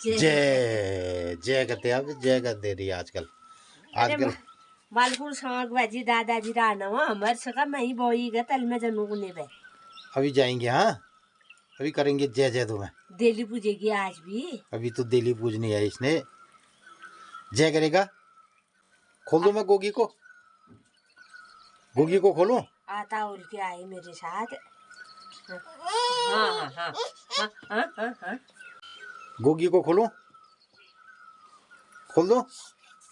जय जय करते हैं, अब जय कर दे रही है आजकल। आजकल बालपुर सांग बाजी दादाजी राना हमारे सका मैं ही बोई गया तल में जनू को ने बे अभी जाएंगे। हाँ अभी करेंगे जय जय तुम्हें। दिल्ली पूजेगी आज भी। अभी तो दिल्ली पूजनी है इसने। जय करेगा। खोल दो मैं गोगी को। गोगी को खोलूं। आता उल के आए मेरे साथ। हाँ हाँ हाँ हाँ हाँ हाँ हाँ। गोगी को खोलूं। खोल दो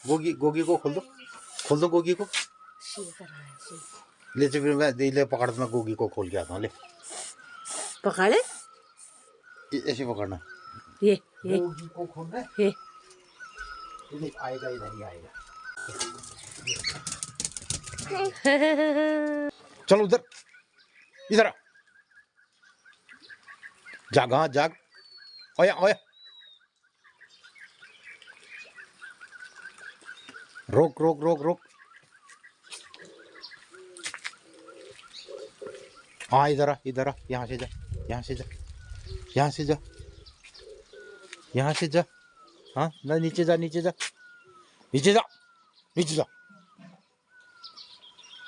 गोगी। गोगी को खोल दो। खोल दो गोगी को। ले फिर मैं ले पकड़। मैं गोगी को खोल के आता हूँ। ले पकड़े ऐसे पकड़ना। ये गोगी को खोलना। ये आएगा इधर ही आएगा। चलो उधर इधर आ। जाग। हाँ जाग। ओया ओया। रोक रोक रोक रोक। हाँ इधर आ इधर आ। यहाँ से जा। यहाँ से जा। यहाँ से जा। यहाँ से जा। हाँ ना नीचे जा नीचे जा। नीचे जा। नीचे जा।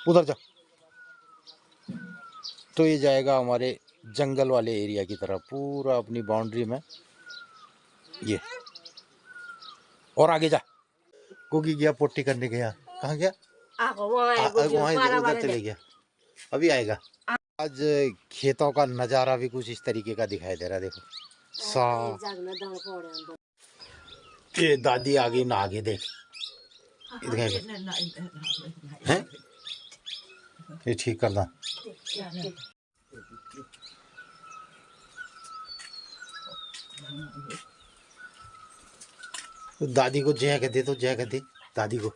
उधर जा। तो ये जाएगा हमारे जंगल वाले एरिया की तरफ पूरा अपनी बाउंड्री में। ये और आगे जा। गोगी गया पोटी करने गया। कहाँ गया। वहाँ उधर चले गया। अभी आएगा। आज खेतों का नज़ारा भी कुछ इस तरीके का दिखाई दे रहा है। देखो सा ये दादी आगे ना आगे देख। हैं ये ठीक करना। तो दादी को जय कह दे। तो जय कह दे दादी को।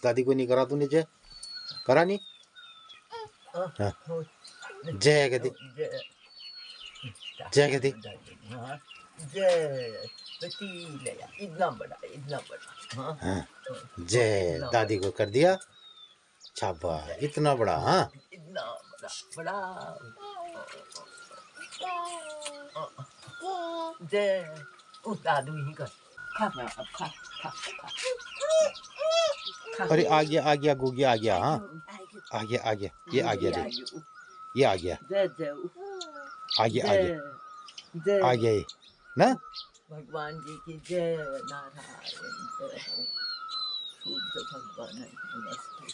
दादी को नहीं करा तूने जय। करा नहीं। हाँ जय कह दे। जय कह दे। हाँ जय दादी को कर दिया। छापा इतना बड़ा। हाँ इतना बड़ा जय दादू ही कर। खा अब खा खा खा। अरे आ गया आ गया गोगी आ गया। हाँ आ गया आ गया। ये आ गया देख। ये आ गया। जय जय आ गया आ गया आ गया ये ना। भगवान जी की जय। नारायण जय शुद्ध भगवान नमस्ते।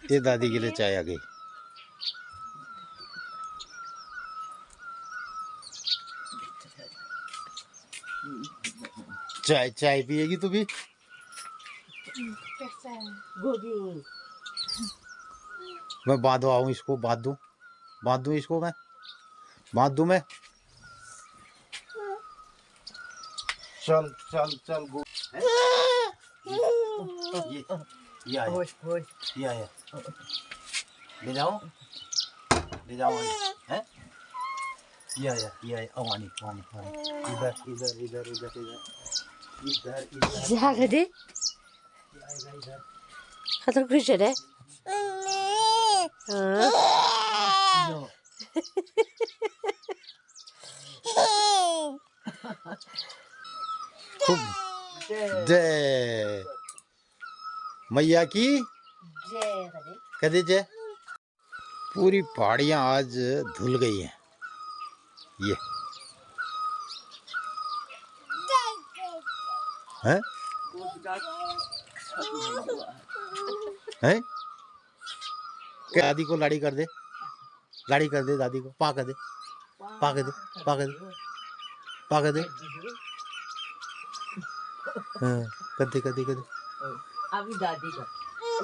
ये दादी के लिए चाय आ गई। चाय चाय पिएगी तू भी। मैं बांधो आऊँ इसको। बांध दूँ इसको। मैं बांध दूँ मैं। चल चल चल गो। ये आया। ये आया। ले जाओ ले जाओ। हैं ये आया ये आया। अवानी वानी वानी। इधर इधर इधर इधर इधर इधर जाके दे। आएगा इधर। खतर खुश है। जय मैया की जय कदे जय। पूरी पहाड़ियां आज धुल गई हैं। ये हैं हैं दादी को लाड़ी कर दे। लाड़ी कर दे दादी को। पा कर दे पा कर दे पा कर दे पा कर दे। हाँ कर दे कर दे कर दे। अभी दादी का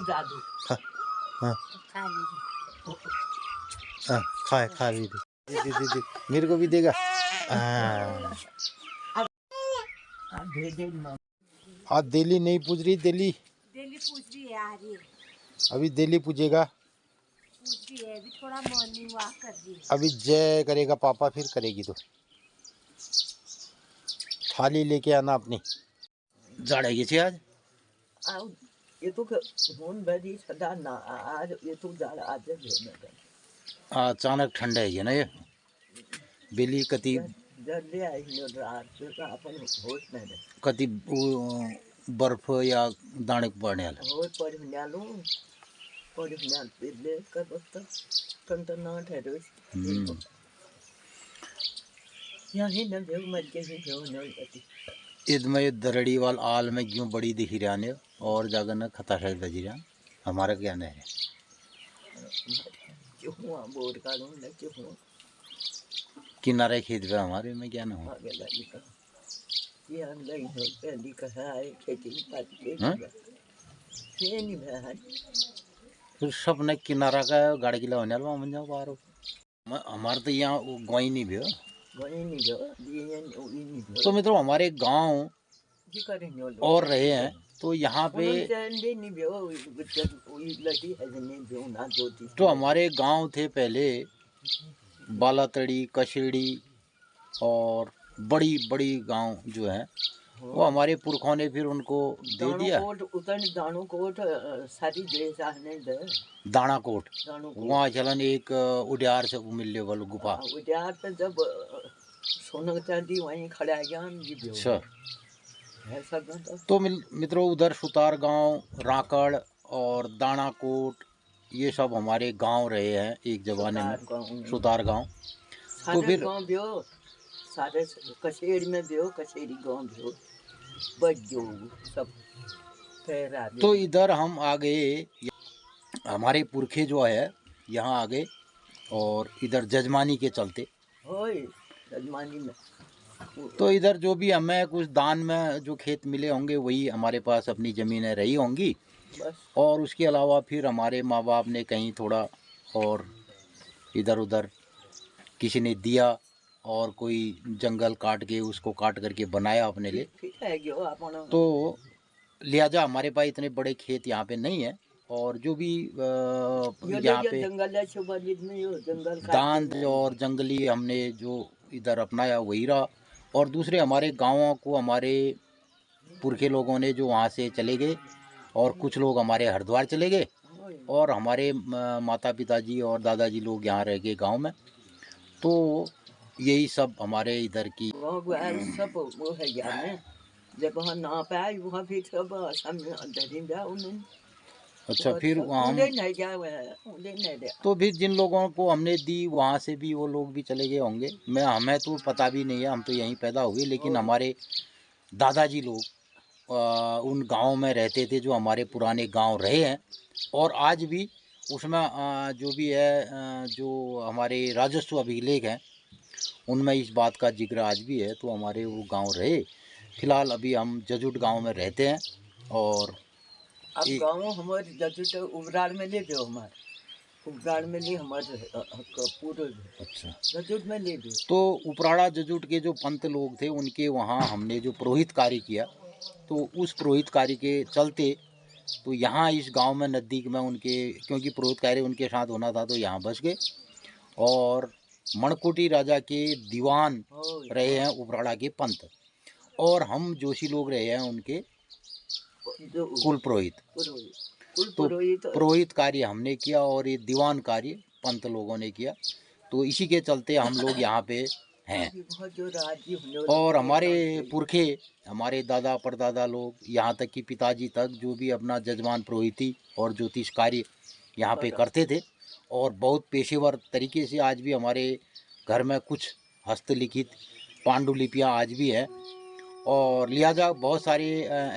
दादू। हाँ हाँ हाँ खाए खा भी दे। दे मेरे को भी देगा। आज दिल्ली नहीं पूज रही। दिल्ली पूछ रही है आ रही है। अभी दिल्ली पूजेगा। पूछ रही है अभी थोड़ा मॉर्निंग वॉक कर रही है। अभी जय करेगा पापा फिर करेगी। तो थाली लेके आना अपनी। झाड़ है ये आज आओ ये तो होन बड़ी सदा ना आज ये तो जाड़ आज है अचानक ठंड है ये ना ये बेली कति जल्दी आई नो रात तो अपन होश में दे कति बर्फ या दाने पड़ने वाला हो पर न्यालो पर न्याल ले कर बस कंत ना ठहरो यही न जो मर के ही जो न अति ईद में दरड़ी वाल आल में क्यों बड़ी दिखी रहा ने और जाकर न खता शायद बजी रहा हमारा क्या नहीं है जो हुआ बोर का लूं न जो हुआ किनारे खेत पे हमारे में क्या ना हो आगे लगी का ये अंदर ही हो पहली कहा है खेती में पाती के हाँ? ये नहीं भाई फिर सब ने किनारा का गाड़ी की लाने वाला मन जाओ बाहर हमारे तो यहाँ गोई नहीं भी हो वही नहीं जो ये नहीं जो तो मित्रों हमारे गांव जी करेंगे वो लोग और रहे हैं तो यहाँ पे उन्होंने नहीं भी वो वही लगी है नहीं भी ना जो थी तो हमारे गांव थे पहले बालातड़ी कशेड़ी और बड़ी बड़ी गांव जो है वो हमारे पुरखों ने फिर उनको दे दिया दानों कोट सारी जैसा नहीं दे दाना कोट दानों वहाँ चलन एक उडियार से मिलने वाली गुफा उद्यार पे जब सोना चांदी वहीं खड़ा गया जी भी अच्छा है सब तो मित्रों उधर सुतार गांव राकड़ और दाना कोट ये सब हमारे गांव रहे हैं एक जमाने में सुतार गांव तो फिर गांव भी हो सारे कशेरी में भी हो कशेरी गांव भी हो बज्जो सब फेरा तो इधर हम आ गए हमारे पुरखे जो है यहाँ आ गए और इधर जजमानी के चलते होय जजमानी में तो इधर जो भी हमें कुछ दान में जो खेत मिले होंगे वही हमारे पास अपनी ज़मीनें रही होंगी बस और उसके अलावा फिर हमारे माँ बाप ने कहीं थोड़ा और इधर उधर किसी ने दिया और कोई जंगल काट के उसको काट करके बनाया अपने लिए ठीक है गयो अपन तो लिहाजा हमारे पास इतने बड़े खेत यहाँ पे नहीं है और जो भी यहाँ पे जंगल है सुबह में यो जंगल दांत और जंगली हमने जो इधर अपनाया वही रहा और दूसरे हमारे गाँवों को हमारे पुरखे लोगों ने जो वहाँ से चले गए और कुछ लोग हमारे हरिद्वार चले गए और हमारे माता पिताजी और दादाजी लोग यहाँ रह गए गांव में तो यही सब हमारे इधर की सब वो है ज्ञान जब वहाँ ना पाए वहाँ भी सब उन्हें अच्छा फिर वहाँ नहीं क्या नहीं दे तो फिर जिन लोगों को हमने दी वहाँ से भी वो लोग भी चले गए होंगे मैं हमें तो पता भी नहीं है हम तो यहीं पैदा हुए लेकिन हमारे दादाजी लोग उन गाँव में रहते थे जो हमारे पुराने गांव रहे हैं और आज भी उसमें जो भी है जो हमारे राजस्व अभिलेख हैं उनमें इस बात का जिक्र आज भी है तो हमारे वो गांव रहे फिलहाल अभी हम जजुट गांव में रहते हैं और अब गाँव हमारे जजुट उबराड़ में ले दो हमारे उबराड़ में ले हमारे पूरे अच्छा जजुट में ले दो तो उपराड़ा जजुट के जो पंत लोग थे उनके वहाँ हमने जो पुरोहित कार्य किया तो उस पुरोहित कार्य के चलते तो यहाँ इस गांव में नज़दीक में उनके क्योंकि पुरोहित कार्य उनके साथ होना था तो यहाँ बस गए और मणकोटी राजा के दीवान रहे हैं उपराड़ा के पंत और हम जोशी लोग रहे हैं उनके कुल पुरोहित तो पुरोहित कार्य हमने किया और ये दीवान कार्य पंत लोगों ने किया तो इसी के चलते हम लोग यहाँ पे हैं और हमारे पुरखे हमारे दादा परदादा लोग यहाँ तक कि पिताजी तक जो भी अपना जजमान पुरोहिती और ज्योतिष कार्य यहाँ पे करते थे और बहुत पेशेवर तरीके से आज भी हमारे घर में कुछ हस्तलिखित पांडुलिपियाँ आज भी हैं और लिहाजा बहुत सारे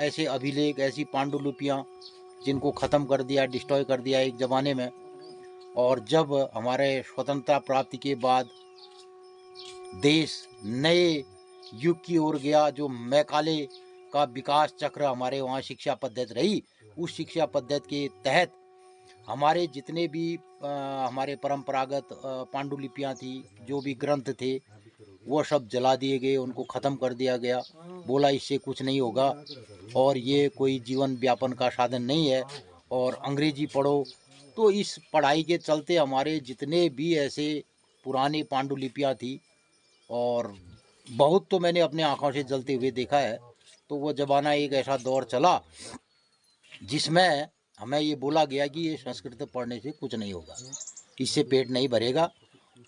ऐसे अभिलेख ऐसी पांडुलिपियाँ जिनको ख़त्म कर दिया डिस्ट्रॉय कर दिया एक ज़माने में और जब हमारे स्वतंत्रता प्राप्ति के बाद देश नए युग की ओर गया जो मैकाले का विकास चक्र हमारे वहाँ शिक्षा पद्धति रही उस शिक्षा पद्धति के तहत हमारे जितने भी हमारे परंपरागत पांडुलिपियाँ थी जो भी ग्रंथ थे वो सब जला दिए गए उनको ख़त्म कर दिया गया बोला इससे कुछ नहीं होगा और ये कोई जीवन व्यापन का साधन नहीं है और अंग्रेजी पढ़ो तो इस पढ़ाई के चलते हमारे जितने भी ऐसे पुरानी पांडुलिपियाँ थी और बहुत तो मैंने अपने आँखों से जलते हुए देखा है तो वो जमाना एक ऐसा दौर चला जिसमें हमें ये बोला गया कि ये संस्कृत पढ़ने से कुछ नहीं होगा, इससे पेट नहीं भरेगा।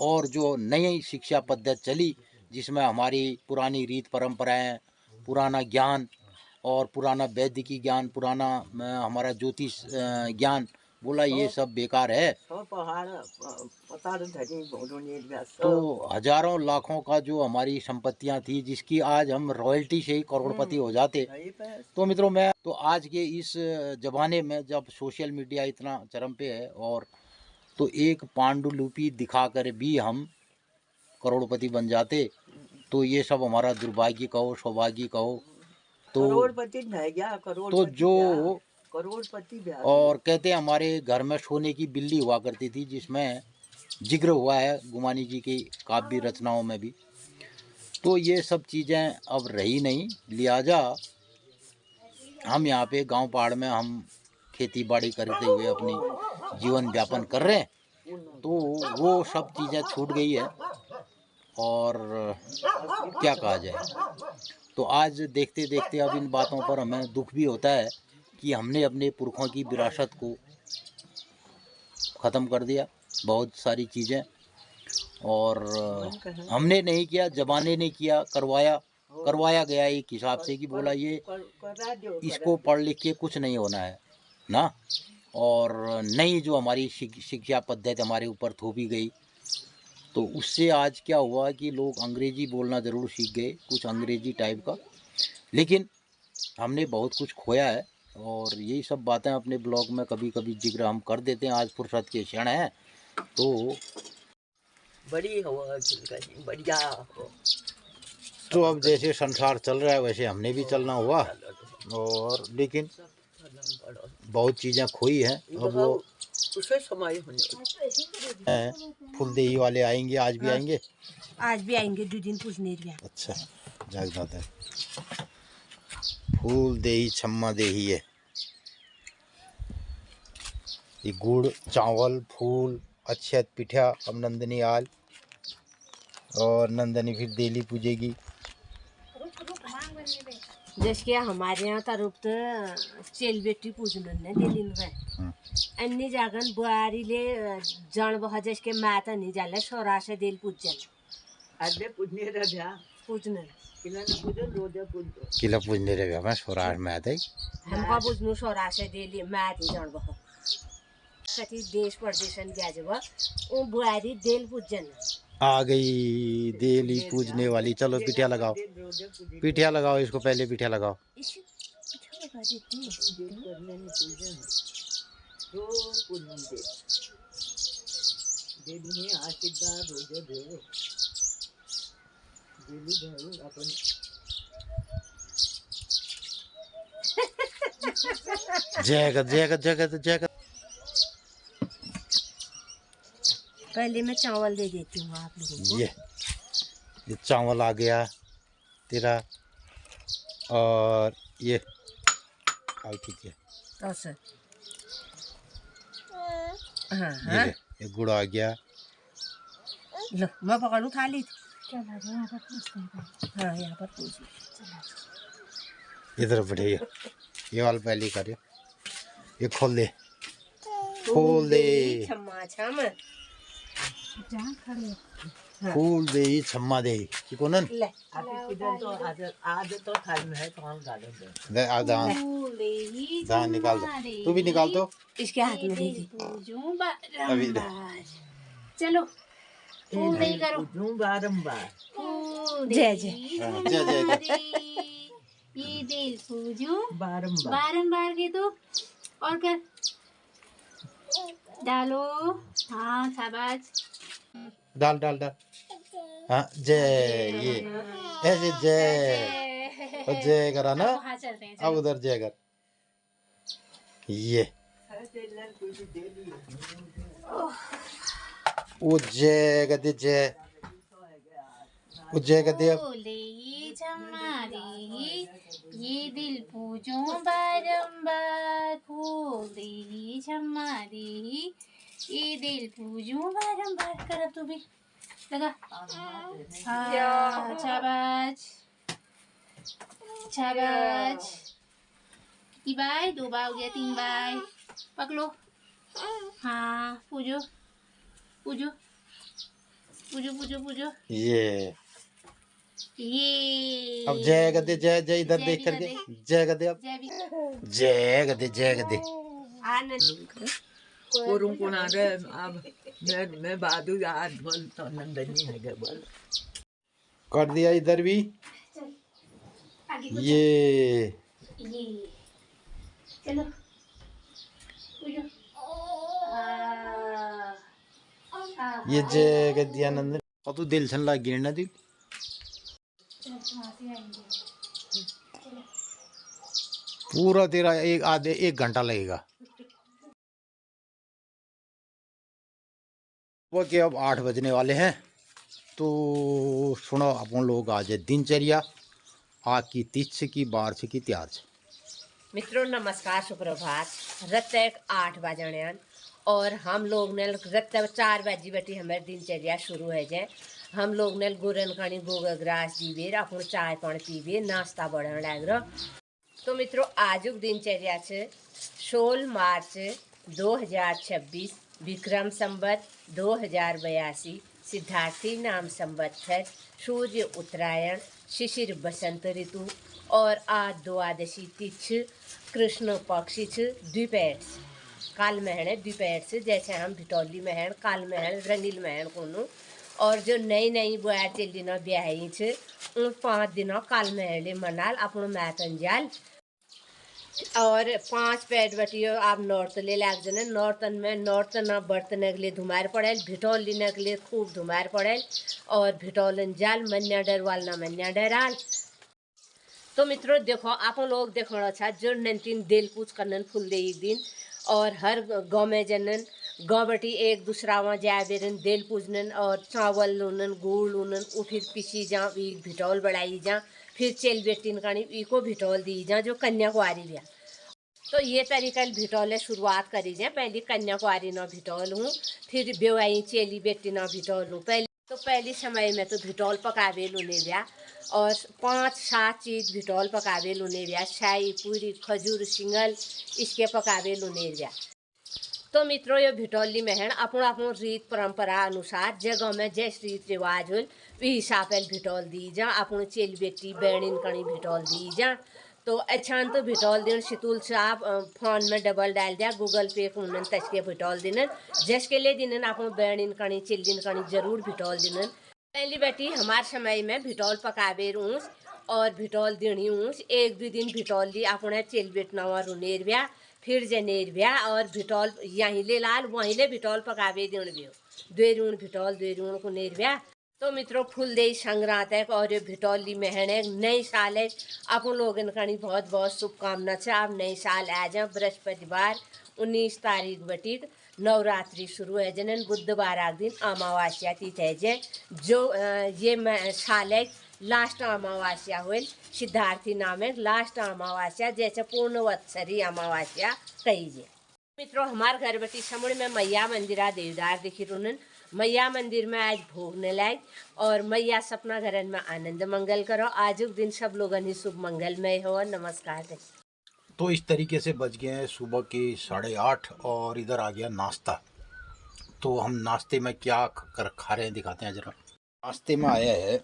और जो नई शिक्षा पद्धति चली जिसमें हमारी पुरानी रीत परंपराएं, पुराना ज्ञान और पुराना वैदिकी ज्ञान, पुराना हमारा ज्योतिष ज्ञान, बोला ये सब बेकार है। तो हजारों लाखों का जो हमारी संपत्तियां थी जिसकी आज हम रॉयल्टी से ही करोड़पति हो जाते। तो मित्रों मैं तो आज के इस जमाने में जब सोशल मीडिया इतना चरम पे है और तो एक पांडुलिपि दिखाकर भी हम करोड़पति बन जाते, तो ये सब हमारा दुर्भाग्य कहो सौभाग्य कहो। तो करोड़पति नहीं गया, तो जो करोड़पति और कहते हैं हमारे घर में सोने की बिल्ली हुआ करती थी जिसमें जिक्र हुआ है गुमानी जी की काव्य रचनाओं में भी। तो ये सब चीज़ें अब रही नहीं, लिहाजा हम यहाँ पे गांव पहाड़ में हम खेती बाड़ी करते हुए अपनी जीवन यापन कर रहे हैं। तो वो सब चीज़ें छूट गई है और क्या कहा जाए। तो आज देखते देखते अब इन बातों पर हमें दुख भी होता है कि हमने अपने पुरखों की विरासत को ख़त्म कर दिया, बहुत सारी चीज़ें। और हमने नहीं किया, ज़माने ने किया, करवाया गया एक हिसाब से कि बोला ये इसको पढ़ लिख के कुछ नहीं होना है ना। और नई जो हमारी शिक्षा पद्धति हमारे ऊपर थोपी गई, तो उससे आज क्या हुआ कि लोग अंग्रेज़ी बोलना ज़रूर सीख गए, कुछ अंग्रेज़ी टाइप का, लेकिन हमने बहुत कुछ खोया है। और यही सब बातें अपने ब्लॉग में कभी कभी जिक्र हम कर देते हैं। आज फुर्सत के क्षण हैं तो बड़ी हो बढ़िया हो। तो अब जैसे संसार चल रहा है वैसे हमने भी चलना हुआ। और लेकिन बहुत चीज़ें खोई हैं। अब वो उसे समय होने फुलदेही वाले आएंगे, आज भी आएंगे, आज भी आएंगे, 2 दिन पूछने दिया। अच्छा जाग जाता है। फूलदेही छम्मा देही है, ये गुड़ चावल फूल अच्छत पिठा। अब नंदनी आल और नंदनी फिर देली पूजेगी। जैसे हमारे यहाँ का रूप तो चेल बेटी पूजन ने दिलिन है। अन्य जागन बुआरी ले जन बह जैसे के माता नहीं जाला सोरा से दिल पूजन। आधे पूजने रहा पूजन किला न पूजन रोजा पूजो किला पूजने रे बाबा सोरा में आते हमका पूजनु सोरा से दिल मात जन बह कति देश परदेशन गया जब वो बुआरी दिल पूजन आ गई देली पूजने वाली। चलो पिठिया लगाओ, पिठिया लगाओ, इसको पहले पिठिया लगाओ। जयगत जयगत जयगत जयगत। पहले मैं चावल दे देती हूँ आप लोगों को। ये चावल आ गया तेरा, और ये आई ठीक है। तो सर हाँ ये हाँ ले, ये गुड़ आ गया। लो मैं पकड़ूँ थाली। हाँ यहाँ पर पूछ इधर बढ़िया, ये वाला पहले करियो, ये खोल दे, खोल दे, छम्मा छम फूल दे छम्मा दे कि कोनन ले आज तो थाल में है कौन गाड़ो दे आ दान दान निकाल दो, तू भी निकाल दो। इसके हाथ में दे दे। अभी दे। चलो फूल नहीं करो पूजूं बारंबार जय जय जय जय ये दिल पूजो बारंबार बारंबार के तो और कर डालो। हाँ शाबाश। डाल डाल डाल। हाँ जय, ये ऐसे जय, और जय करा ना। हाँ चलते हैं अब उधर जय कर, ये वो जय गदे जय, वो जय गदे। अब बोले ये हमारी ये दिल पूजो बारंबार। फूले ये हमारी ये दिल पूजो बारंबार। कर अब तू भी लगा। हाँ शाबाश। शाबाश। कितनी बार? 2 बार हो गया, 3 बार। पकड़ो। हाँ, पूजो पूजो पूजो पूजो पूजो। ये ये अब जय गदे, जय जय इधर जय देख भी करके गदे। जय गदे। अब जय भी। जय गदे, जय गदे। आनंद कोरुं कुणारे अब मैं बादू आज बोल तो नंदनी है गे बोल। कर दिया इधर भी। चल आगे को ये चल। ये चलो पूजो। ये जय गद्यानंद। और तू दिल छन लाग गिरना दी। चलो वहाँ से आएंगे। चलो पूरा तेरा आधे 1 घंटा लगेगा। वो कि अब 8 बजने वाले हैं, तो सुनो अपन लोग आज है दिनचर्या आज की तीज की बार्ष की त्याज। मित्रों नमस्कार, सुप्रभात। रत्तक 8 बजने और हम लोग ने रत्तक 4 बजी बैठी हमारी दिनचर्या शुरू है जाए। हम लोग ने गुरन खानी गोगा ग्रास दीबे, अपन चाय पानी पीबे, नाश्ता बढ़न लग रहा। तो मित्रों आजुक दिनचर्या छे 16 मार्च 2026 विक्रम संवत 2082 सिद्धार्थी नाम संवत्सर सूर्य उत्तरायण शिशिर बसंत ऋतु और आज द्वादशी तिथि कृष्ण पक्षी द्विपैठ काल महण द्विपैठ से जैसे हम भिटौली महण काल महण रंगील महण कोनू। और जो नई नई बुआर चल दिन ब्याही छे उन 5 दिनों काल महले मनाल अपन मैतंजाल। और 5 पैड बटियो आप नौर्त ले लाग जने नौर्तन में नौर्तना बर्तन के लिए धुमार पड़ेल, भिटौल लेने के लिए खूब धुमार पड़ेल और भिटौलन जाल मन्या डरवाल ना मन्या डराल। तो मित्रों देखो आप लोग देखो अच्छा जो नंतीन दिल पूछ करनन फूल दे एक दिन और हर गाँव में जनन गाँव बटी एक दूसरा वहाँ जा बेरन दिल पूजनन और चावल लूनन गुड़ लूनन वो फिर पिसी जा भिटौल बढ़ाई जा फिर चेल बेटिन कानी इको भिटौल दी जा जो कन्याकुमारी लिया। तो ये तरीका भिटौल शुरुआत करी जाए। पहली कन्याकुमारी न भिटौल हूँ, फिर बेवाई चेली बेटी न भिटौल हूँ। पहली समय में तो भिटौल पकावे लूने ब्या और 5-7 चीज़ भिटौल पकावे लूने ब्या, शाही पूरी खजूर सिंगल इसके पकावे लूने ब्या। तो मित्रों ये भिटौली महन अपन अपन रीत परंपरा अनुसार जगह में जैस रीत रिवाज हो वी हिसाब भिटौल दी जा। अपन चेल बेटी बैणीन कणी भिटौल दी जा। तो अच्छा तो भिटौल दिन शितुल से आप फोन में डबल डाल दिया गूगल पे को उन्हन तस्के भिटौल दिन जस के लिए दिन अपन बैणीन कणी चिल्लीन कणी जरूर भिटौल दिन। पहली बेटी हमारे समय में भिटौल पकावे ऊँस और भिटौल दिनी ऊँस 1-2 दिन भिटौल दी अपने चेल बेटना रुनेर ब्या फिर जनेर ब्या और भिटौल यहीं ले लाल वहीं ले भिटौल पकावे दिन ब्यो 2 रून भिटौल 2 रून को नेर ब्या। तो मित्रों फूल दे संग्रांत है और ये भिटौली महन है नई साल है अपन लोगन का बहुत बहुत शुभकामना है। आप नई साल आ जाए बृहस्पतिवार 19 तारीख बटीक नवरात्रि शुरू है जनन बुधवार आग दिन अमावस्या तिथि है जे जो ये साल है लास्ट अमावस्या हुई सिद्धार्थी नाम है लास्ट अमावस्या जैसे पूर्णवत्सरी अमावस्या कही जे। मित्रों हमारे घर बटी समुड़ में मैया मंदिरा देवदार दिखी रुनन मैया मंदिर में आज भोग न लाए और मैया सपना घरन में आनंद मंगल करो। आज दिन सब लोगन ही शुभ मंगलमय हो। नमस्कार। तो इस तरीके से बज गए हैं सुबह के 8:30 और इधर आ गया नाश्ता। तो हम नाश्ते में क्या खा रहे हैं दिखाते हैं जरा। नाश्ते में आया है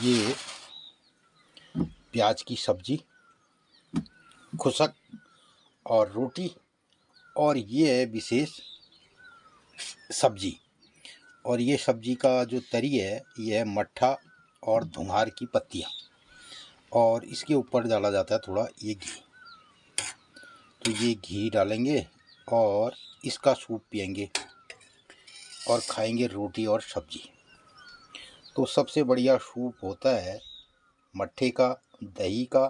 ये प्याज की सब्जी खुशक और रोटी और ये है विशेष सब्जी। और ये सब्जी का जो तरी है ये है मट्ठा और धुंघार की पत्तियाँ और इसके ऊपर डाला जाता है थोड़ा ये घी। तो ये घी डालेंगे और इसका सूप पियेंगे और खाएंगे रोटी और सब्जी। तो सबसे बढ़िया सूप होता है मट्ठे का दही का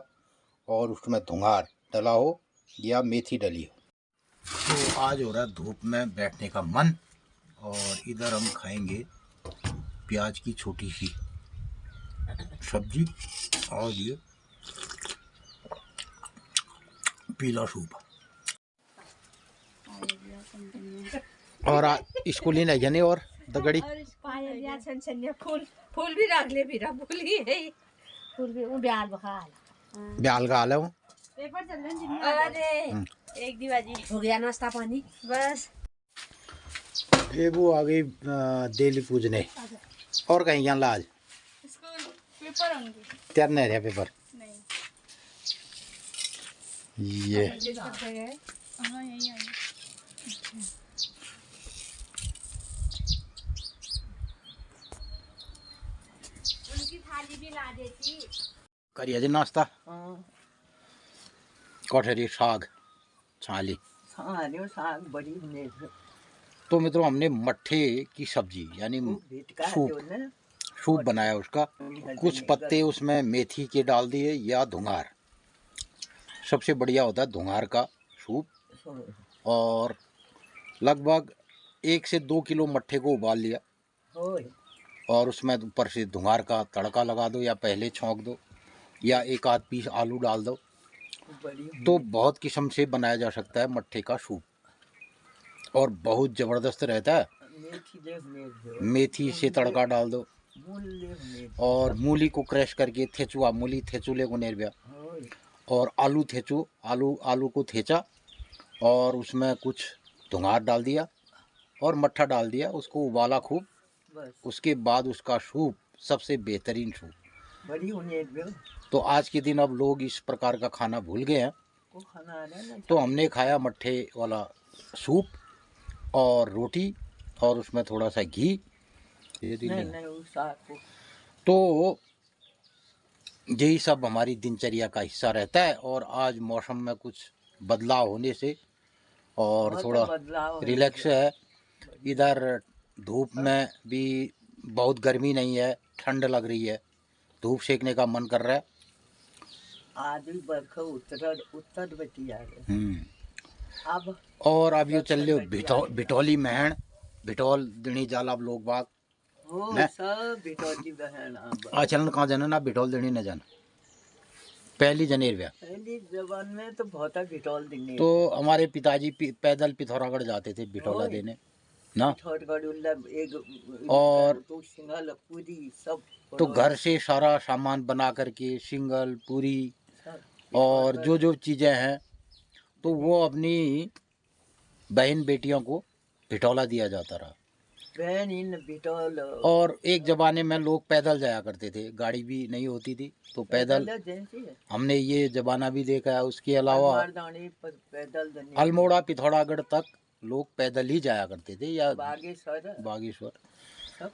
और उसमें धुंघार डला हो या मेथी डली हो। तो आज हो रहा है धूप में बैठने का मन और इधर हम खाएंगे प्याज की छोटी सी सब्जी और ये पीला सूप। और स्कूल ही नहीं जाने और दगड़ी फूल फूल भी रख ले भी फूल ही है फूल भी वो ब्याल बखा ब्याल का हाल है वो। पेपर चल रहे हैं अरे एक दिवाजी हो गया नाश्ता पानी? बस ये वो आ गई दिल पूजने और कहीं यहाँ लाज स्कूल पेपर होंगे त्यार नहीं रहा पेपर नहीं ये हाँ यही आई उनकी थाली भी ला देती। करिए जी नाश्ता। हाँ कोठरी साग छाली। साग बड़ी नेक तो मित्रों हमने मट्ठे की सब्जी यानी भिटका सूप जो ना सूप बनाया उसका। कुछ पत्ते उसमें मेथी के डाल दिए या धुंगार। सबसे बढ़िया होता है धुंगार का सूप। और लगभग 1 से 2 किलो मट्ठे को उबाल लिया होय और उसमें ऊपर से धुंगार का तड़का लगा दो या पहले छौंक दो या एक आध पीस आलू डाल दो। बड़ी तो बहुत किस्म से बनाया जा सकता है मट्ठे का सूप और बहुत ज़बरदस्त रहता है। मेथी ले मेथ मेथी से तड़का डाल दो मूल ले मेथ और मूली को क्रश करके थेचुआ मूली थेचुले को नेरबिया होय और आलू थेचू आलू को थेचा और उसमें कुछ धुंगार डाल दिया और मट्ठा डाल दिया, उसको उबाला खूब। बस उसके बाद उसका सूप सबसे बेहतरीन सूप। बड़ी उन्हें तो आज के दिन अब लोग इस प्रकार का खाना भूल गए हैं, को खाना आ रहा है ना तो हमने खाया मट्ठे वाला सूप और रोटी और उसमें थोड़ा सा घी। नहीं वो साग को तो यही सब हमारी दिनचर्या का हिस्सा रहता है। और आज मौसम में कुछ बदलाव होने से और बहुत थोड़ा बदलाव है। रिलैक्स है। इधर धूप में भी बहुत गर्मी नहीं है, ठंड लग रही है, धूप सेकने का मन कर रहा है। आज भी बरखा उत्तर बची आ रहे अब और अब ये चल रहे बिटौली महण बिटौल दिनी जाल अब लोग बाग हो ने? सब बिटौली बहन अब आचरण कहाँ जाना ना बिटौल दिनी न जाना पहली जनेर व्या। पहली जबान में तो बहुत बिटौल दिन तो हमारे पिताजी पैदल पिथौरागढ़ जाते थे बिटौला ओए। देने ना। एक और तो सिंगल पूरी सब तो घर से सारा सामान बना करके सिंगल पूरी सब और जो चीज़ें हैं तो वो अपनी बहन बेटियों को बिटौला दिया जाता रहा। बहन इन बिटौल और एक ज़माने में लोग पैदल जाया करते थे, गाड़ी भी नहीं होती थी तो पैदल जैसे हमने ये ज़माना भी देखा है। उसके अलावा दाने पर पैदल दने अल्मोड़ा पिथौरागढ़ तक लोग पैदल ही जाया करते थे या बागेश्वर बागेश्वर। सब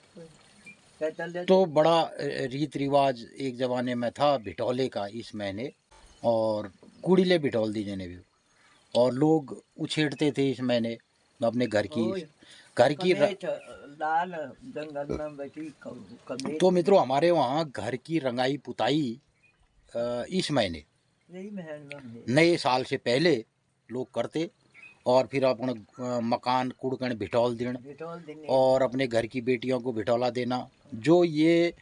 पैदल तो बड़ा रीत रिवाज एक ज़माने में था बिटौले का इस महीने। और कुड़ीले बिटौल दी जने भी और लोग उछेड़ते थे इस महीने अपने घर की कमेट लाल जंगल में बैठी कमेट तो मित्रों हमारे वहाँ घर की रंगाई पुताई इस महीने यही महल में नए साल से पहले लोग करते और फिर अपना मकान कुड़कण बिटौल देना बिटौल देने और अपने घर की बेटियों को बिटौला देना। जो ये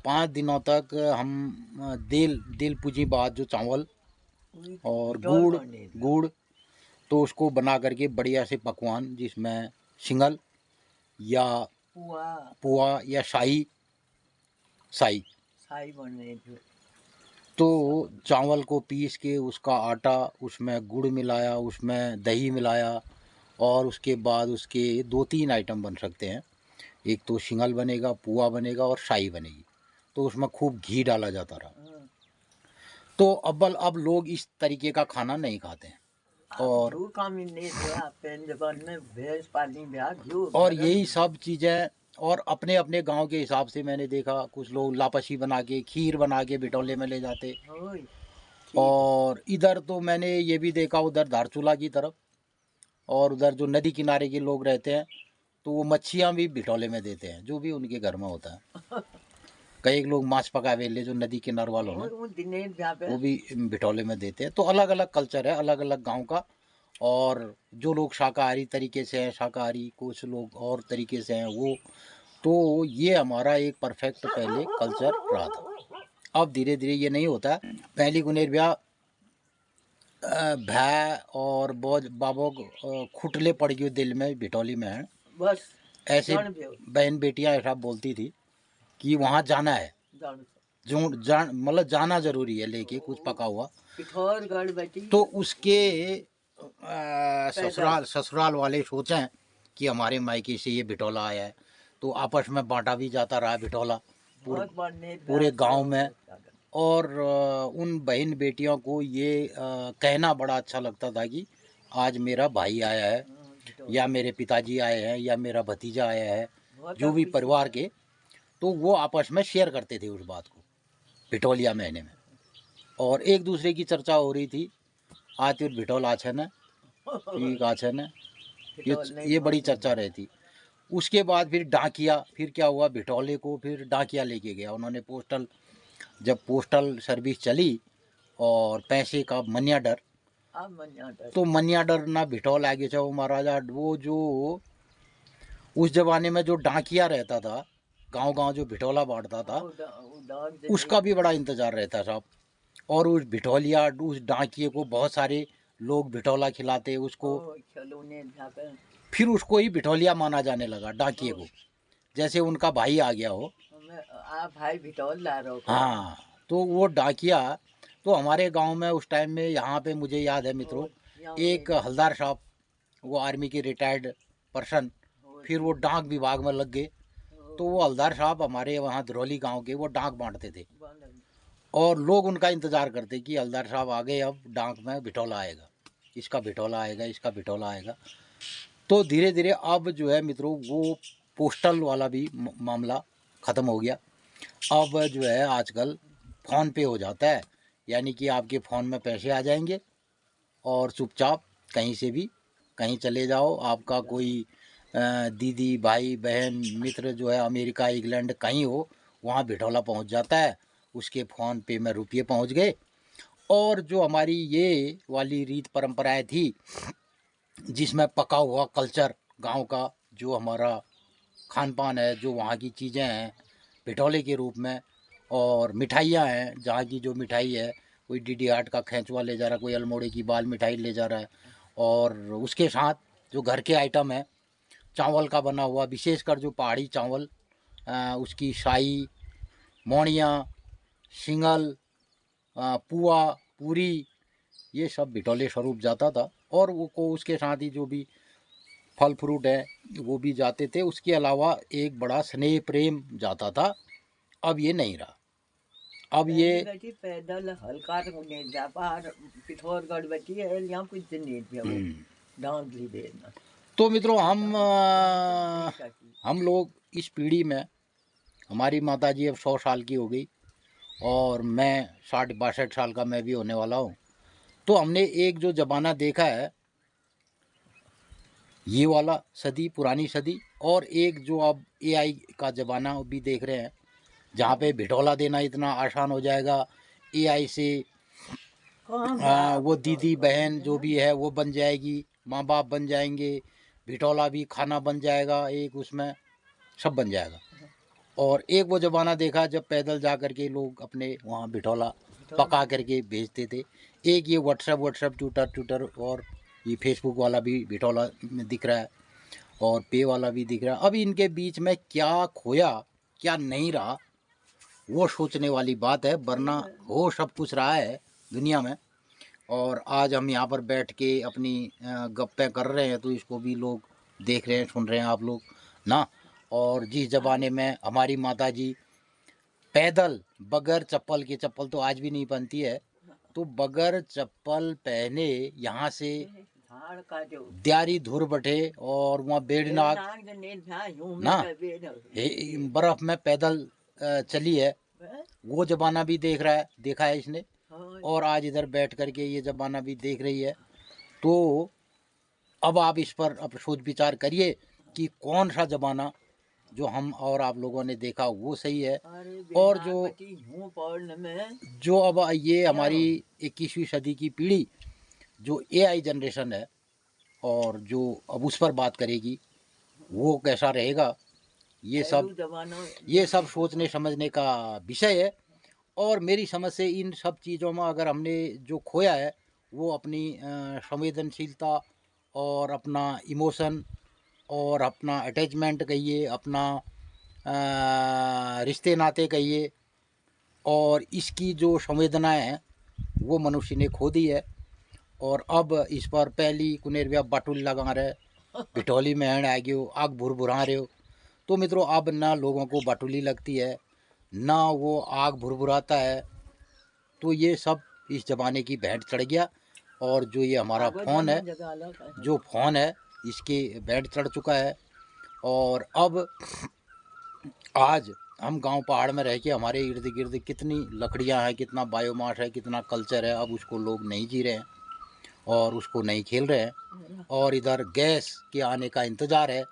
5 दिनों तक हम दिल पूजी बाद जो चावल और गुड़ तो उसको बना करके बढ़िया से पकवान जिसमें सिंगल या पुआ या शाही बने तो चावल को पीस के उसका आटा उसमें गुड़ मिलाया उसमें दही मिलाया और उसके बाद उसके 2-3 आइटम बन सकते हैं। एक तो सिंगल बनेगा, पुआ बनेगा और शाही बनेगी। तो उसमें खूब घी डाला जाता रहा। तो अब लोग इस तरीके का खाना नहीं खाते हैं और यही सब चीज़ें और अपने अपने गांव के हिसाब से मैंने देखा कुछ लोग लापसी बना के खीर बना के बिटौले में ले जाते। और इधर तो मैंने ये भी देखा उधर धारचूला की तरफ और उधर जो नदी किनारे के लोग रहते हैं तो वो मच्छियाँ भी बिटौले में देते हैं जो भी उनके घर में होता है। कई लोग माछ पका वेले जो नदी किनारे वालों में वो भी बिटौले में देते हैं। तो अलग अलग कल्चर है अलग अलग गांव का। और जो लोग शाकाहारी तरीके से हैं शाकाहारी, कुछ लोग और तरीके से हैं वो। तो ये हमारा एक परफेक्ट पहले कल्चर रहा था। अब धीरे धीरे ये नहीं होता। पहली गुनेर ब्याह भै और बोझ बाबो खुटले पड़ गए दिल में बिटौली में है बस ऐसे बहन बेटियां ऐसा बोलती थी कि वहाँ जाना है जो मतलब जाना जरूरी है लेके कुछ पका हुआ। पिथौरगढ़ बेटी तो उसके ससुराल वाले सोचें कि हमारे मायके से ये बिटौला आया है, तो आपस में बांटा भी जाता रहा बिटौला बहुत बढ़ने पूरे गांव में। और उन बहन बेटियों को ये कहना बड़ा अच्छा लगता था कि आज मेरा भाई आया है, या मेरे पिताजी आए हैं, या मेरा भतीजा आया है, जो भी परिवार के, तो वो आपस में शेयर करते थे उस बात को बिटौलिया महीने में। और एक दूसरे की चर्चा हो रही थी, आज तो बिटौल आछे न, ठीक आछे न, ये बड़ी चर्चा रहती। उसके बाद फिर डाकिया, फिर क्या हुआ, बिटौले को फिर डाकिया लेके गया उन्होंने। पोस्टल, जब पोस्टल सर्विस चली और पैसे का मनिया डर, तो मनिया डर ना बिटौल आगे जाओ महाराजा। वो जो उस जमाने में जो डाकिया रहता था गांव गांव, जो बिटौला बांटता था, उसका भी बड़ा इंतजार रहता था। और उस बिटौलिया, उस डाकिए को बहुत सारे लोग बिटौला खिलाते उसको, फिर उसको ही बिटौलिया माना जाने लगा, डाकिए को, जैसे उनका भाई आ गया हो। भाई बिटौल ला रहा हो। हाँ, तो वो डाकिया, तो हमारे गांव में उस टाइम में, यहाँ पे मुझे याद है मित्रों, एक हलदार साहब, वो आर्मी के रिटायर्ड पर्सन, फिर वो डाक विभाग में लग गए। तो वो हलदार साहब हमारे वहाँ धरौली गांव के, वो डाक बांटते थे और लोग उनका इंतज़ार करते कि हलदार साहब आ गए, अब डाक में बिटौला आएगा, इसका बिटौला आएगा, इसका बिटौला आएगा। तो धीरे धीरे अब जो है मित्रों, वो पोस्टल वाला भी मामला ख़त्म हो गया। अब जो है आजकल फ़ोन पे हो जाता है, यानी कि आपके फ़ोन में पैसे आ जाएंगे और चुपचाप कहीं से भी कहीं चले जाओ। आपका कोई दीदी, भाई, बहन, मित्र जो है अमेरिका, इंग्लैंड कहीं हो, वहाँ बिटौला पहुँच जाता है, उसके फ़ोन पे में रुपये पहुँच गए। और जो हमारी ये वाली रीत परंपराएं थी, जिसमें पका हुआ कल्चर गांव का, जो हमारा खान पान है, जो वहाँ की चीज़ें हैं बिटौले के रूप में, और मिठाइयाँ हैं, जहाँ की जो मिठाई है, कोई डीडी हाट का खैंचवा ले जा रहा है, कोई अल्मोड़े की बाल मिठाई ले जा रहा है, और उसके साथ जो घर के आइटम है, चावल का बना हुआ, विशेषकर जो पहाड़ी चावल, उसकी शाही, मोड़ियाँ, सिंगल, पुआ, पूरी, ये सब बिटौले स्वरूप जाता था। और वो को उसके साथ ही जो भी फल फ्रूट है वो भी जाते थे। उसके अलावा एक बड़ा स्नेह प्रेम जाता था। अब ये नहीं रहा। अब ये पैदल हल्का पिथौरगढ़ बैठी है, यहाँ कुछ नहीं डांस भी देना। तो मित्रों, हम लोग इस पीढ़ी में, हमारी माताजी अब 100 साल की हो गई और मैं 60-62 साल का मैं भी होने वाला हूँ। तो हमने एक जो ज़माना देखा है, ये वाला सदी, पुरानी सदी, और एक जो अब एआई का ज़माना भी देख रहे हैं, जहाँ पे बिटौला देना इतना आसान हो जाएगा। एआई से वो दीदी बहन जो भी है वो बन जाएगी, माँ बाप बन जाएंगे, बिटौला भी खाना बन जाएगा, एक उसमें सब बन जाएगा। और एक वो ज़माना देखा जब पैदल जा कर के लोग अपने वहाँ बिटौला पका करके भेजते थे। एक ये व्हाट्सएप, ट्विटर और ये फेसबुक वाला भी बिटौला में दिख रहा है, और पे वाला भी दिख रहा है। अब इनके बीच में क्या खोया, क्या नहीं रहा, वो सोचने वाली बात है। वरना हो सब कुछ रहा है दुनिया में, और आज हम यहाँ पर बैठ के अपनी गप्पें कर रहे हैं, तो इसको भी लोग देख रहे हैं, सुन रहे हैं आप लोग ना। और जिस ज़माने में हमारी माताजी पैदल बगैर चप्पल के, चप्पल तो आज भी नहीं पहनती है, तो बगैर चप्पल पहने यहाँ से दियारी धुर बटे और वहाँ बेड़नाग ना बर्फ में पैदल चली है। वो ज़माना भी देखा है इसने, और आज इधर बैठ करके ये ज़माना भी देख रही है। तो अब आप इस पर अब सोच विचार करिए कि कौन सा ज़माना जो हम और आप लोगों ने देखा वो सही है, और जो अब ये हमारी 21वीं सदी की पीढ़ी जो एआई जनरेशन है, और जो अब उस पर बात करेगी, वो कैसा रहेगा, ये सब सोचने समझने का विषय है। और मेरी समझ से इन सब चीज़ों में अगर हमने जो खोया है, वो अपनी संवेदनशीलता और अपना इमोशन और अपना अटैचमेंट कहिए, अपना रिश्ते नाते कहिए, और इसकी जो संवेदनाएं हैं वो मनुष्य ने खो दी है। और अब इस पर पहली कुनेरविया बाटुल लगा रहे, बिटौली में हैंड आ गयो, आग भुरभुरा रहे हो। तो मित्रों अब ना लोगों को बाटुली लगती है ना वो आग भुरभुराता है। तो ये सब इस ज़माने की भेंट चढ़ गया। और जो ये हमारा फ़ोन है, जो फ़ोन है इसके भेंट चढ़ चुका है। और अब आज हम गांव पहाड़ में रह के हमारे इर्द गिर्द कितनी लकड़ियां हैं, कितना बायोमास है, कितना कल्चर है, अब उसको लोग नहीं जी रहे हैं और उसको नहीं खेल रहे हैं। और इधर गैस के आने का इंतज़ार है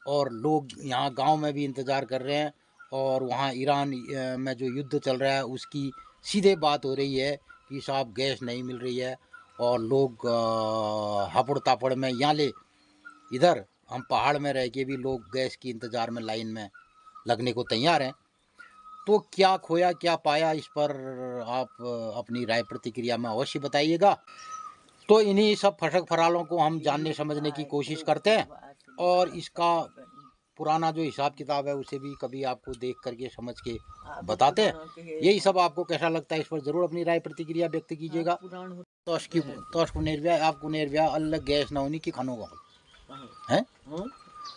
और लोग यहाँ गांव में भी इंतज़ार कर रहे हैं। और वहाँ ईरान में जो युद्ध चल रहा है उसकी सीधे बात हो रही है कि साहब गैस नहीं मिल रही है और लोग हापड़ तापड़ में यहाँ ले, इधर हम पहाड़ में रह के भी लोग गैस की इंतज़ार में लाइन में लगने को तैयार हैं। तो क्या खोया क्या पाया, इस पर आप अपनी राय प्रतिक्रिया में अवश्य बताइएगा। तो इन्हीं सब फटक फरालों को हम जानने समझने की कोशिश करते हैं और इसका पुराना जो हिसाब किताब है उसे भी कभी आपको देख करके समझ के बताते हैं। यही सब आपको कैसा लगता है इस पर ज़रूर अपनी राय प्रतिक्रिया व्यक्त कीजिएगा। तोश कुनेरविया आप कुनेरविया अलग गैस ना होनी की खानो को हैं,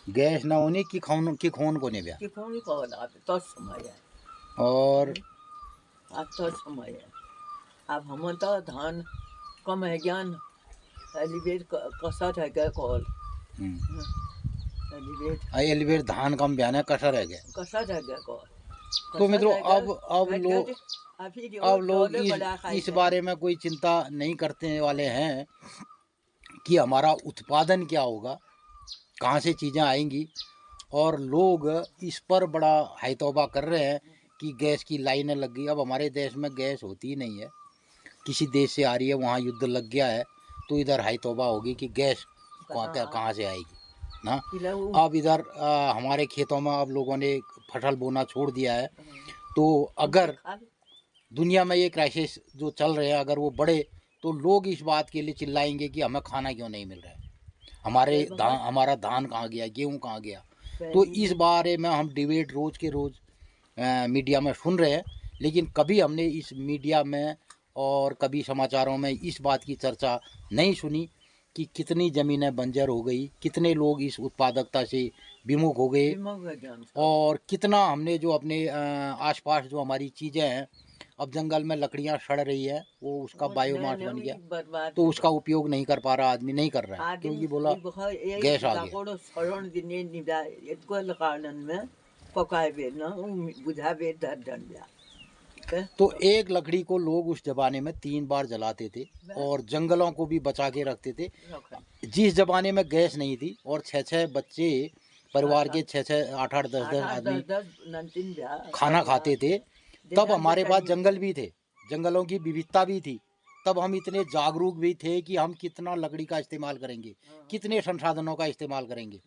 गैस ना होनी की खून को नेविया और अब तो समय है। अब हम तो धान कम है ज्ञान एलिवेट कसा रह गया कॉल एलिवेट धान कम बयान है कसा रह गया, कसा रह गया कॉल। तो मित्रों अब लोग इस बारे में कोई चिंता नहीं करते वाले हैं कि हमारा उत्पादन क्या होगा, कहाँ से चीज़ें आएंगी। और लोग इस पर बड़ा हाई तौबा कर रहे हैं कि गैस की लाइनें लग गई। अब हमारे देश में गैस होती ही नहीं है, किसी देश से आ रही है, वहाँ युद्ध लग गया है तो इधर हाई तौबा होगी कि गैस कहाँ से आएगी ना। अब इधर हमारे खेतों में अब लोगों ने फसल बोना छोड़ दिया है। तो अगर दुनिया में ये क्राइसिस जो चल रहे हैं अगर वो बढ़े तो लोग इस बात के लिए चिल्लाएंगे कि हमें खाना क्यों नहीं मिल रहा है, हमारा धान कहाँ गया, गेहूँ कहाँ गया। तो इस बारे में हम डिबेट रोज़ के रोज़ मीडिया में सुन रहे हैं, लेकिन कभी हमने इस मीडिया में और कभी समाचारों में इस बात की चर्चा नहीं सुनी कि कितनी ज़मीनें बंजर हो गई, कितने लोग इस उत्पादकता से विमुख हो गए और कितना हमने जो अपने आसपास जो हमारी चीज़ें हैं, अब जंगल में लकड़ियां सड़ रही है, वो उसका बायोमास बन गया तो उसका उपयोग नहीं कर पा रहा, आदमी नहीं कर रहा है क्योंकि बोला गैस आ गया। तो एक लकड़ी को लोग उस जमाने में 3 बार जलाते थे और जंगलों को भी बचा के रखते थे। जिस जमाने में गैस नहीं थी और 6-6 बच्चे परिवार के 6-6 8-8 10-10 आदमी खाना खाते थे, तब हमारे पास जंगल भी थे, जंगलों की विविधता भी थी। तब हम इतने जागरूक भी थे कि हम कितना लकड़ी का इस्तेमाल करेंगे, कितने संसाधनों का इस्तेमाल करेंगे।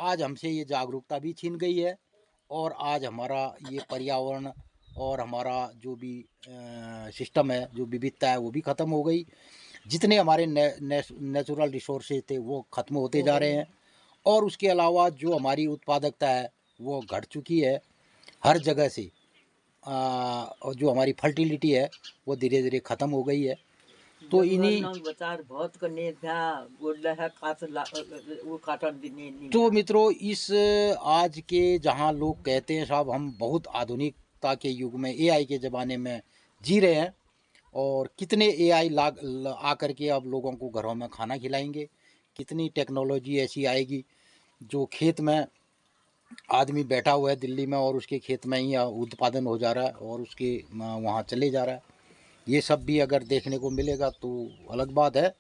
आज हमसे ये जागरूकता भी छीन गई है और आज हमारा ये पर्यावरण और हमारा जो भी सिस्टम है, जो विविधता है वो भी ख़त्म हो गई। जितने हमारे नेचुरल रिसोर्सेज थे वो ख़त्म होते जा रहे हैं और उसके अलावा जो हमारी उत्पादकता है वो घट चुकी है हर जगह से। और जो हमारी फर्टिलिटी है वो धीरे धीरे ख़त्म हो गई है। तो इन्हीं तो मित्रों इस आज के जहाँ लोग कहते हैं साहब हम बहुत आधुनिकता के युग में एआई के ज़माने में जी रहे हैं और कितने एआई आकर के अब लोगों को घरों में खाना खिलाएंगे, कितनी टेक्नोलॉजी ऐसी आएगी जो खेत में आदमी बैठा हुआ है दिल्ली में और उसके खेत में ही उत्पादन हो जा रहा है और उसके वहाँ चले जा रहा है। ये सब भी अगर देखने को मिलेगा तो अलग बात है।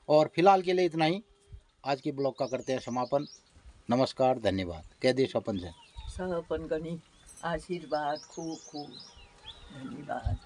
और फिलहाल के लिए इतना ही, आज के ब्लॉग का करते हैं समापन। नमस्कार, धन्यवाद। कह दे सपन से सब अपन गणी आशीर्वाद खूब खूब धन्यवाद।